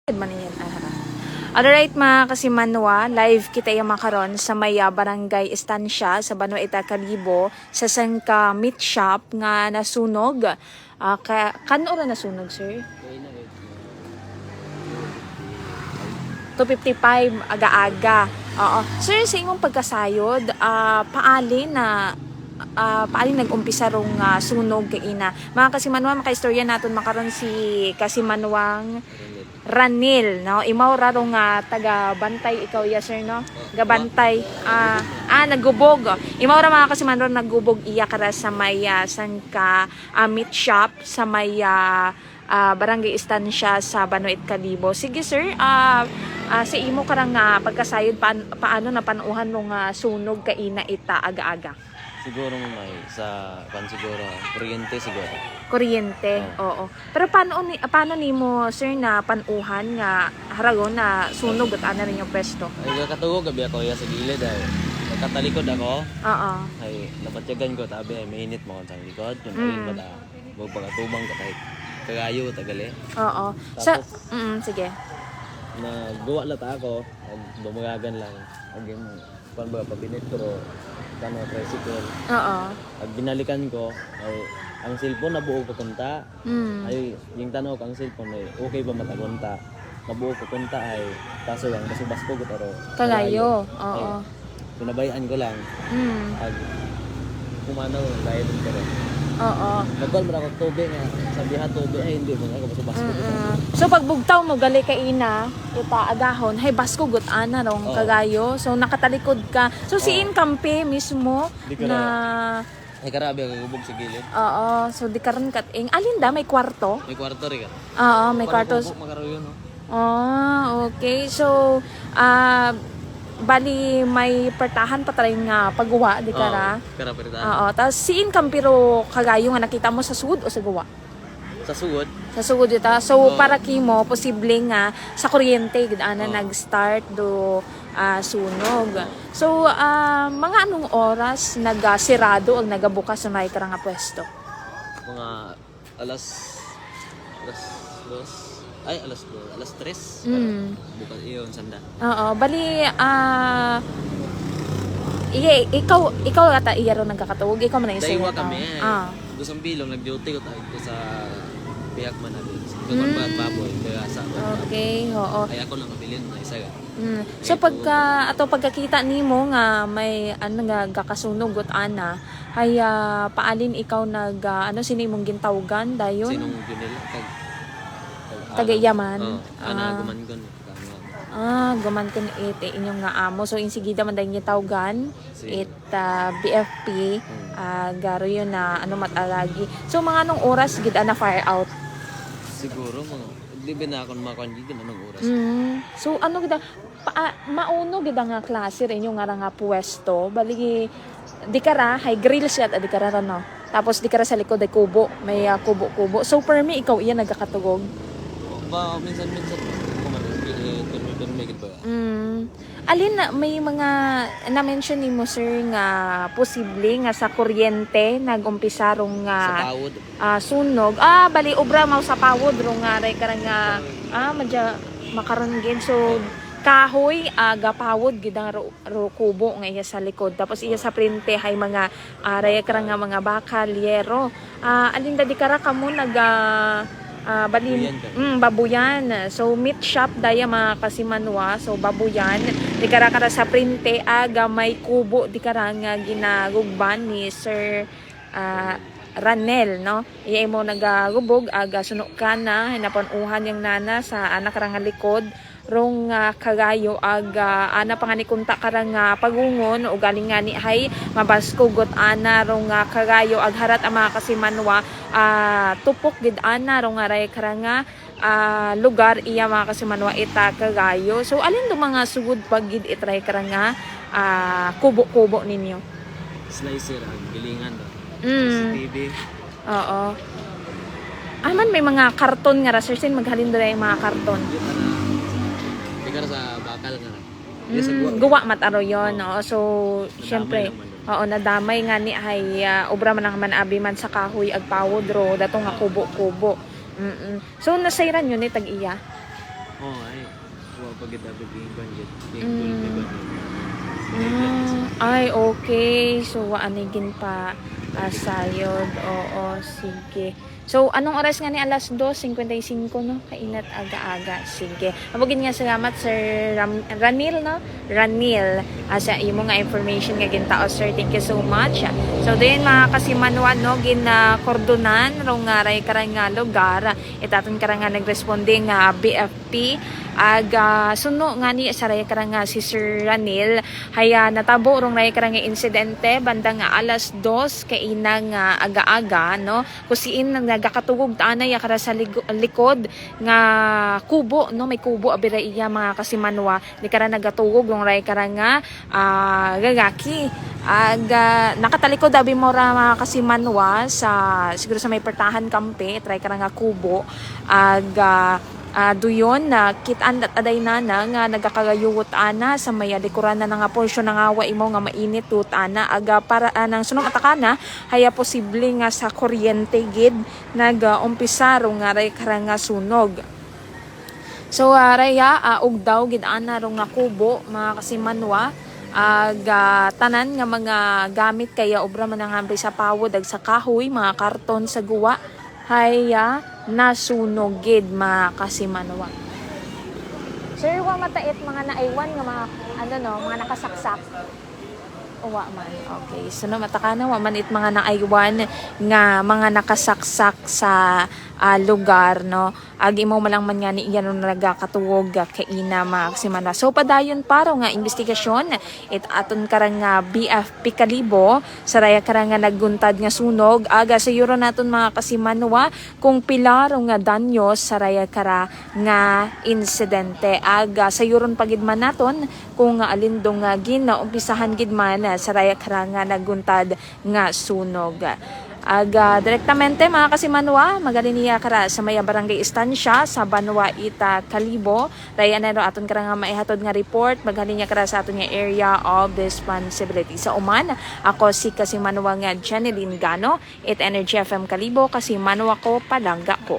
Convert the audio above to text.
Maniyan, Alright mga kasimanwa, live kita yung makaron sa may barangay Estancia sa Banueta, Calibo sa Sangka Meat Shop nga nasunog. Kano ra nasunog, sir? 2:55 aga-aga. Oo. Sir, sa imong pagkasayod, paali nag-umpisa rong sunog kay ina. Mga kasimanwa, makaistorya naton makaron si kasimanwang Ranil, no? Imaw rarong taga-bantay ikaw ya sir, no? Gabantay. Naggubog. Imaw ra mga kasimanwa naggubog iya kara sa may Sangka meat shop sa may barangay Estancia sa Banuet, Calibo. Sige sir, sa imo karang pagkasayod paano napanuhan nung sunog kay ina ita aga-aga? Siguro may siguro kuryente siguro. Kuryente, oo. Pero paano nimo sir na panuhan nga haragon na sunog at ana rin yung pwesto? Ay katugog gabi ako sa gilid ay nagkatalikod ako. Oo. Ay napatyagan ko tabi ay mainit mo sa likod. Yung ayun mata mo pagkatubang ka kahit kagayo tagali. Oo. Sige. Nagawa lata ako, dumagagan lang. Ang pabinitro kano tricycle. Oo. Pag binalikan ko ay ang cellphone nabuo ko kunta. Ay yung tanong ang cellphone ay okay ba matagunta? Nabuo ko kunta ay kaso lang basubas ko gutaro. Kagayo. Oo. Pinabayaan ko lang. Pag kumano lain ko rin. Oo. Nagkol mo ako tubig nga sabi ha tubig ay hindi mo ako basubas ko. So pagbugtaw mo gali kay ina ita agahon hay basko gut ana rong kagayo. So nakatalikod ka. So siin kampe mismo na ay karabi ako gubog sa gilid. Oo, so di karon kat alinda may kwarto? May kwarto rin ka. Oo, may kwarto. Makaroon no. Okay. So bali may pertahan pa tayo nga pagguwa di kara. Kara pertahan. Oo, tapos siin kampiro kagayo nga nakita mo sa sud o sa guwa? Sa sugod. Sa sugod ita. So para kimo posible nga sa kuryente gid ana nag-start do sunog. So mga anong oras nagasirado o nagabukas sa may karang pwesto? Mga alas 3. Bukas iyon sanda. Oo, bali ikaw ata iya ron nagkakatuog, ikaw man isa. Daywa kami. Dusang bilong nag-duty ko tayo sa piyak man natin. Pagbabat baboy kaya sa. Okay, oo. Ay ako lang kabilin na isa ga. So pagkakita nimo nga may nga gakasunog got ana ay paalin ikaw sino imong gintawgan dayon? Sinong ginila Tagayaman. Gumangon. Gumangon inyong nga amo. So insigida man dayon gitawgan BFP garo yun na matalagi. So mga anong oras gid na fire out? Siguro mga libe na akong makangigin anong oras. So ano gid mauno gid nga klase rin yung nga pwesto bali di kara hay grill siya di kara no. Tapos di kara sa likod ay kubo, may kubo-kubo. So per me ikaw iya nagakatugog. Ba minsan permi gid ba? Alin na may mga na-mention ni mo sir nga posible nga sa kuryente nagumpisa rong sa pawod. Sunog. Bali obra mao sa pawod rong ray karang madya makaron gid. So kahoy gapawod gid ang kubo nga iya sa likod. Tapos iya sa printe hay mga ray karang mga bakal, yero. Alin di kara kamo babuyan. So meat shop daya mga kasimanwa. So babuyan di kara sa printe may kubo di kara nga ginagugban ni Sir Ranel, no? Iya mo nagagubog sunok ka na hinapanuhan yung nana sa anak karang likod rong kagayo ana panganikunta karang pagungon o galing nga ni hay mabaskugot ana rong kagayo harat ang mga kasimanwa tupok gid ana rong aray karang lugar iya mga kasimanwa ita kagayo. So alin do mga sugod pag gid itray karang kubo-kubo ninyo? Slicer gilingan do. TV. Oo. Man may mga karton nga rasersin maghalin dira yung mga karton. Sa bakal nga. Guwa mataro yon, no? So syempre nadamay nga ni hay obra man naman abi man sa kahoy ag pawod ro dato nga kubo-kubo. So nasayran yun tag-iya. Oh, ay. Wa pag kita biging budget. Ay, okay. So, waanigin pa sayod. Oo, sige. So, anong oras nga ni alas 2:55, no? Kainat aga-aga. Sige. Mabugin nga salamat, Sir Ranil, no? Ranil. Sa imo nga information nga gintao, sir. Thank you so much. So, din mga kasimanwan, no? Kordonan, rong ray karang nga lugar. Itaton karang nga nagresponde nga BFP. Suno nga ni saray karang nga si Sir Ranil. Haya natabo rong ray karang nga insidente bandang nga alas 2 kainang aga-aga, no? Kusiin nagakatugog taanay kara sa likod nga kubo, no? May kubo abira iya mga kasimanwa di kara nagatugog rong ray karang nga gagaki. Nakatalikod abi mo ra mga kasimanwa sa siguro sa may pertahan kampe try karang nga kubo. Duyon na kitaan at aday na nga nagakagayuwot ana sa may likuran na nga porsyon ng awa imo nga mainit tut ana para nang sunong atakana haya posible nga sa kuryente gid nag-umpisa ro nga ray karang nga sunog. So raya ugdaw gid ana ro nga kubo mga kasimanwa tanan nga mga gamit kaya obra man ang hambre sa pawod ag sa kahoy mga karton sa guwa haya nasunog gid mga kasimanwa. Sir, wa matait mga naaywan nga mga mga nakasaksak. Wa man. Okay. So no matakana wa man it mga naaywan nga mga nakasaksak sa lugar, no. Agi mo malang man nga ni iyan nagakatuwog kaina mga kasimanwa. So padayon paro nga investigasyon it aton karang nga BFP Kalibo saraya karang nga nagguntad nga sunog aga sayuro naton mga kasimanwa kung pilar nga danyo saraya kara nga insidente aga sayuron pagid man naton kung alindong nga ginaumpisahan gid man saraya kara nga nagguntad nga sunog. Direktamente mga kasimanwa magaliniya kara sa maya barangay istansya sa Banwa Ita Kalibo raya na aton kara nga maihatod nga report magaliniya kara sa aton nga area of responsibility sa uman. Ako si kasimanwa nga Janeline Gano, It Energy FM Kalibo, kasimanwa ko palangga ko.